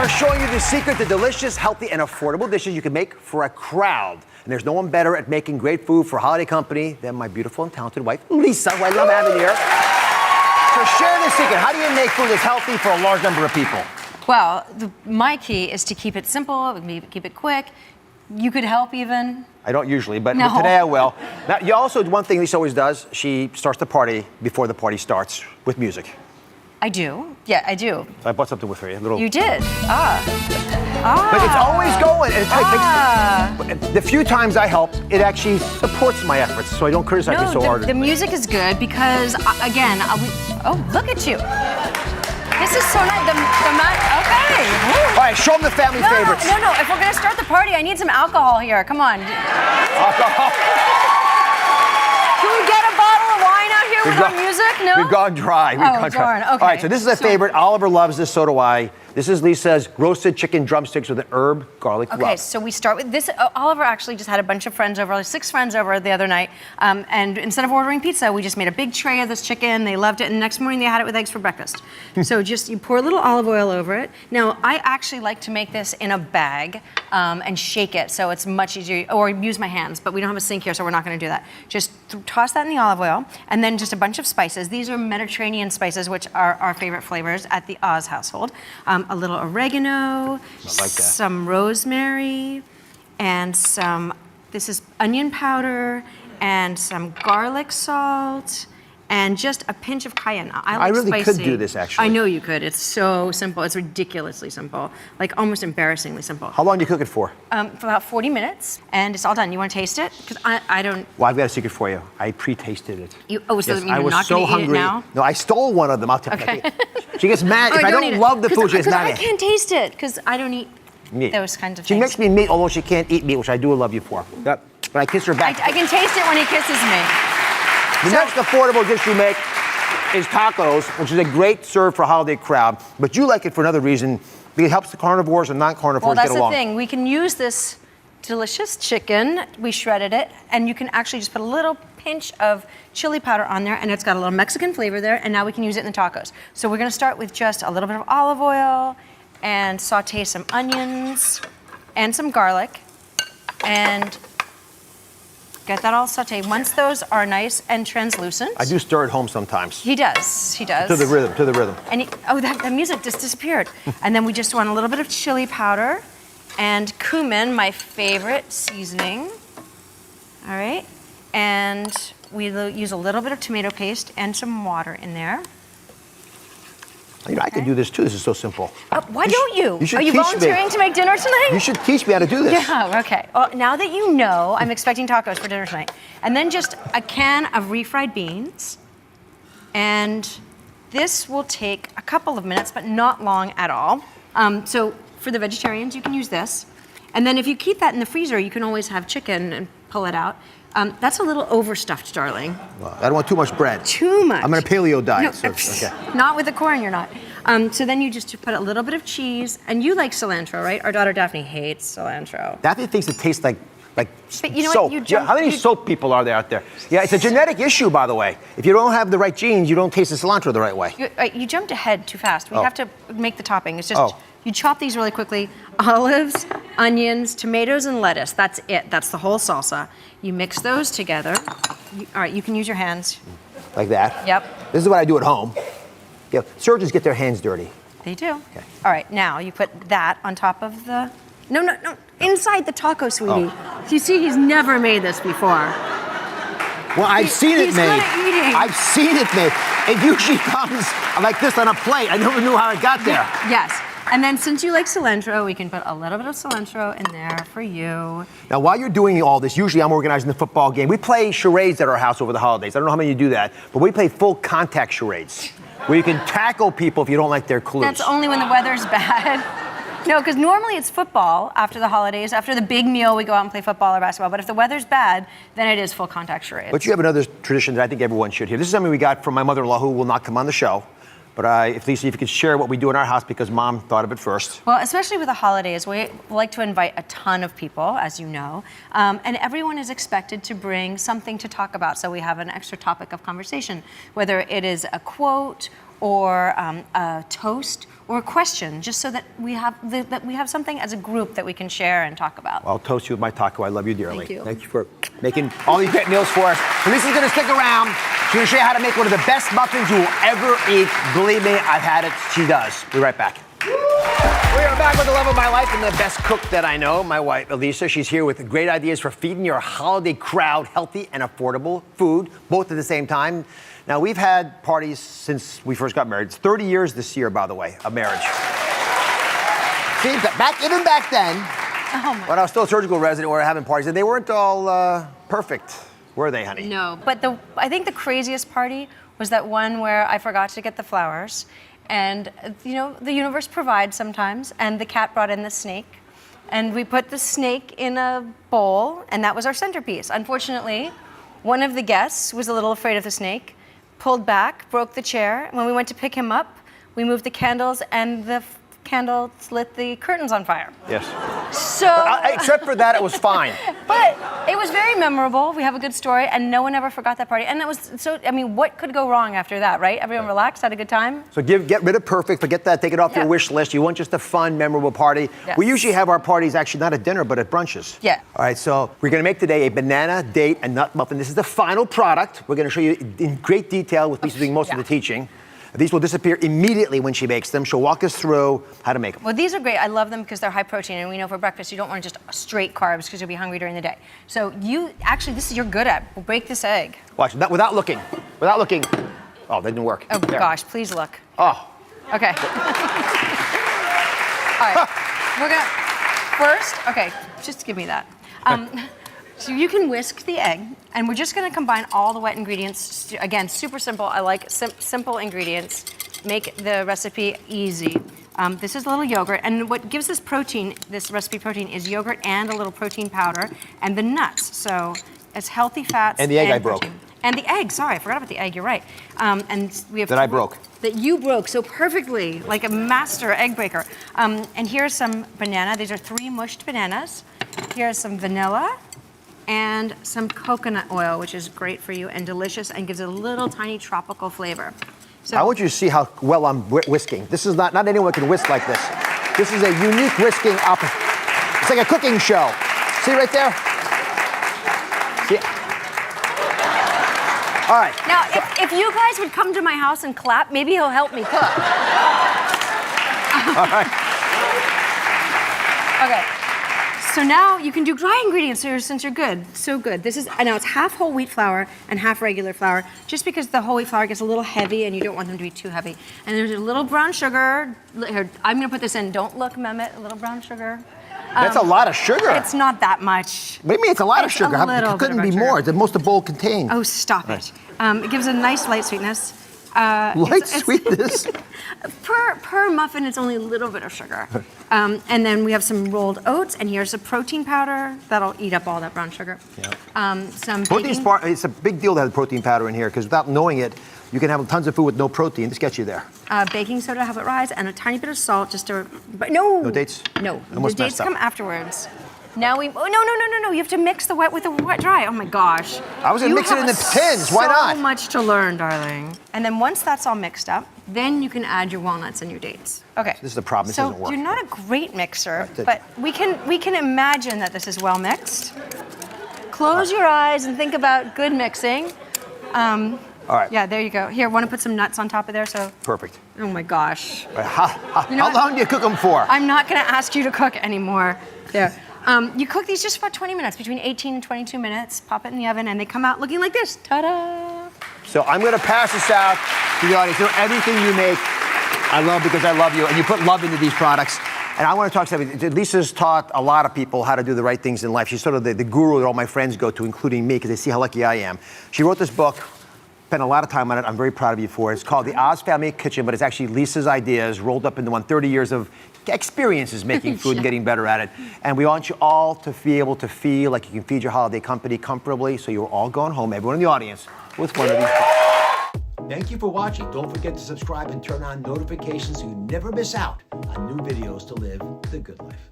are showing you the secret to delicious, healthy, and affordable dishes you can make for a crowd. And there's no one better at making great food for holiday company than my beautiful and talented wife, Lisa, who I love having here. So share the secret. How do you make food that's healthy for a large number of people? Well, my key is to keep it simple, keep it quick. You could help even. I don't usually, but today I will. Now, you also, one thing Lisa always does, she starts the party before the party starts with music. I do. Yeah, I do. So I bought something with her. A little. You did. But it's always going. And it takes, the few times I help, it actually supports my efforts, so I don't criticize you so hard. The music is good because, again, oh, look at you. This is so nice. Okay. Woo. All right, show them the family favorites. No. If we're going to start the party, I need some alcohol here. Come on. Alcohol. Can we get a bottle of wine out here with our music? No? We've gone dry. Darn. Okay. All right, so this is a favorite. Oliver loves this, so do I. This is Lisa's roasted chicken drumsticks with an herb garlic rub. Okay, so we start with this. Oliver actually just had a bunch of friends over, like 6 friends over the other night. And instead of ordering pizza, we just made a big tray of this chicken. They loved it. And the next morning they had it with eggs for breakfast. So just you pour a little olive oil over it. Now, I actually like to make this in a bag and shake it so it's much easier, or use my hands, but we don't have a sink here, so we're not gonna do that. Just toss that in the olive oil, and then just a bunch of spices. These are Mediterranean spices, which are our favorite flavors at the Oz household. A little oregano, some rosemary, and this is onion powder, and some garlic salt, and just a pinch of cayenne. I really spicy. could do this, actually. I know you could. It's so simple. It's ridiculously simple, like almost embarrassingly simple. How long do you cook it for? For about 40 minutes, and it's all done. You want to taste it? Because I don't. Well, I've got a secret for you. I pre-tasted it. So yes, you're not going to eat it now? No, I stole one of them. I'll tell you. She gets mad. If I don't love the food, she gets mad. I can't taste it, because I don't eat meat. Those kinds of things. She makes me meat, although she can't eat meat, which I do love you for. Yep. But I kiss her back. I can taste it when he kisses me. The next affordable dish we make is tacos, which is a great serve for a holiday crowd. But you like it for another reason, because it helps the carnivores and non-carnivores get along. Well, that's the thing. We can use this delicious chicken. We shredded it, and you can actually just put a little pinch of chili powder on there, and it's got a little Mexican flavor there, and now we can use it in the tacos. So we're gonna start with just a little bit of olive oil and saute some onions and some garlic, and get that all sauteed. Once those are nice and translucent. I do stir at home sometimes. He does. To the rhythm. And that music just disappeared. And then we just want a little bit of chili powder and cumin, my favorite seasoning. All right. And we use a little bit of tomato paste and some water in there. You know, I could do this too. This is so simple. Why don't you? You should Are you volunteering to make dinner tonight? You should teach me how to do this. Yeah, okay. Well, now that you know, I'm expecting tacos for dinner tonight. And then just a can of refried beans. And this will take a couple of minutes, but not long at all. So for the vegetarians, you can use this. And then if you keep that in the freezer, you can always have chicken and pull it out. That's a little overstuffed, darling. Well, I don't want too much bread. Too much. I'm on a paleo diet. No, so, okay. Not with the corn, you're not. So then you just put a little bit of cheese, and you like cilantro, right? Our daughter Daphne hates cilantro. Daphne thinks it tastes like but you know soap. What? How many soap people are there out there? Yeah, it's a genetic issue, by the way. If you don't have the right genes, you don't taste the cilantro the right way. You jumped ahead too fast. We have to make the topping. It's just, you chop these really quickly. Olives, onions, tomatoes, and lettuce. That's it. That's the whole salsa. You mix those together. All right, you can use your hands. Like that? Yep. This is what I do at home. Yeah, surgeons get their hands dirty. They do. Okay. All right, now you put that on top of the... No. Inside the taco, sweetie. You see, he's never made this before. Well, I've seen it made. Eating. I've seen it made. It usually comes like this on a plate. I never knew how it got there. Yes. And then since you like cilantro, we can put a little bit of cilantro in there for you. Now, while you're doing all this, usually I'm organizing the football game. We play charades at our house over the holidays. I don't know how many of you do that, but we play full contact charades, where you can tackle people if you don't like their clues. That's only when the weather's bad. No, because normally it's football after the holidays. After the big meal, we go out and play football or basketball. But if the weather's bad, then it is full contact charades. But you have another tradition that I think everyone should hear. This is something we got from my mother-in-law, who will not come on the show. But if Lisa, if you could share what we do in our house, because Mom thought of it first. Well, especially with the holidays, we like to invite a ton of people, as you know, and everyone is expected to bring something to talk about. So we have an extra topic of conversation, whether it is a quote or a toast or a question, just so that we have something as a group that we can share and talk about. Well, I'll toast you with my taco. I love you dearly. Thank you. Thank you for making all these great meals for us. And Lisa's going to stick around. She's going to show you how to make one of the best muffins you will ever eat. Believe me, I've had it. She does. We'll be right back. We are back with the love of my life and the best cook that I know, my wife, Elisa. She's here with great ideas for feeding your holiday crowd healthy and affordable food, both at the same time. Now, we've had parties since we first got married. It's 30 years this year, by the way, of marriage. See, even back then, when I was still a surgical resident, we were having parties, and they weren't all perfect, were they, honey? No, but I think the craziest party was that one where I forgot to get the flowers. And, you know, the universe provides sometimes, and the cat brought in the snake. And we put the snake in a bowl, and that was our centerpiece. Unfortunately, one of the guests was a little afraid of the snake, pulled back, broke the chair. When we went to pick him up, we moved the candles, and the candles lit the curtains on fire. Yes. So, except for that, it was fine. But it was very memorable. We have a good story, and no one ever forgot that party. And it was so, I mean, what could go wrong after that, right? Everyone relaxed, had a good time. So get rid of perfect, forget that, take it off your wish list. You want just a fun, memorable party. Yes. We usually have our parties actually not at dinner, but at brunches. Yeah. All right, so we're gonna make today a banana, date, and nut muffin. This is the final product. We're gonna show you in great detail with Lisa doing most of the teaching. These will disappear immediately when she makes them. She'll walk us through how to make them. Well, these are great. I love them because they're high protein, and we know for breakfast you don't want just straight carbs because you'll be hungry during the day. So this is you're good at. We'll break this egg. Watch, without looking. Without looking. Oh, that didn't work. Oh There. gosh, please look. Oh. Okay. All right. We're gonna first. Okay, just give me that. So you can whisk the egg, and we're just gonna combine all the wet ingredients. Again, super simple. I like simple ingredients. Make the recipe easy. This is a little yogurt, and what gives this protein, this recipe protein, is yogurt and a little protein powder, and the nuts. So it's healthy fats. And the egg I broke. Protein. And the egg, sorry, I forgot about the egg, you're right. And we have That I broke. That you broke so perfectly, like a master egg breaker. And here's some banana. These are 3 mushed bananas. Here's some vanilla and some coconut oil, which is great for you and delicious and gives it a little tiny tropical flavor. So I want you to see how well I'm whisking. This is not anyone can whisk like this. This is a unique whisking It's like a cooking show. See right there? See? All right. now, if you guys would come to my house and clap, maybe he'll help me cook. All right. Okay. So now you can do dry ingredients since you're good. So good. This is, now it's half whole wheat flour and half regular flour, just because the whole wheat flour gets a little heavy and you don't want them to be too heavy. And there's a little brown sugar. Here, I'm gonna put this in. Don't look, Mehmet, a little brown sugar. That's a lot of sugar. It's not that much. What do you mean it's a lot of sugar? It couldn't be more. The most the bowl contained. Oh, stop it. It gives a nice light sweetness. Sweetness? Per muffin, it's only a little bit of sugar. And then we have some rolled oats, and here's a protein powder that'll eat up all that brown sugar. Yeah. Some Protein's baking. it's a big deal to have protein powder in here, because without knowing it, you can have tons of food with no protein. This gets you there. Baking soda to help it rise, and a tiny bit of salt just to. But no. No dates? No. Almost The dates messed up. come afterwards. Now we. Oh no! You have to mix the wet with the wet dry. Oh my gosh. I was gonna mix it in the tins. Why not? So much to learn, darling. And then once that's all mixed up, then you can add your walnuts and your dates. Okay. This is the problem. This so doesn't work. you're not a great mixer, Right. but we can imagine that this is well mixed. Close your eyes and think about good mixing. All right. Yeah, there you go. Here, want to put some nuts on top of there? So. Perfect. Oh my gosh. All right, How You know what? long do you cook them for? I'm not going to ask you to cook anymore. There. You cook these just about 20 minutes, between 18 and 22 minutes. Pop it in the oven, and they come out looking like this. Ta-da! So I'm going to pass this out to the audience. So everything you make, I love because I love you, and you put love into these products. And I want to talk to you. Lisa's taught a lot of people how to do the right things in life. She's sort of the guru that all my friends go to, including me, because they see how lucky I am. She wrote this book, spent a lot of time on it. I'm very proud of you for it. It's called The Oz Family Kitchen, but it's actually Lisa's ideas rolled up into one, 30 years of experiences making food and getting better at it. And we want you all to be able to feel like you can feed your holiday company comfortably, so you're all going home, everyone in the audience, with one of these. Thank you for watching. Don't forget to subscribe and turn on notifications so you never miss out on new videos to live the good life.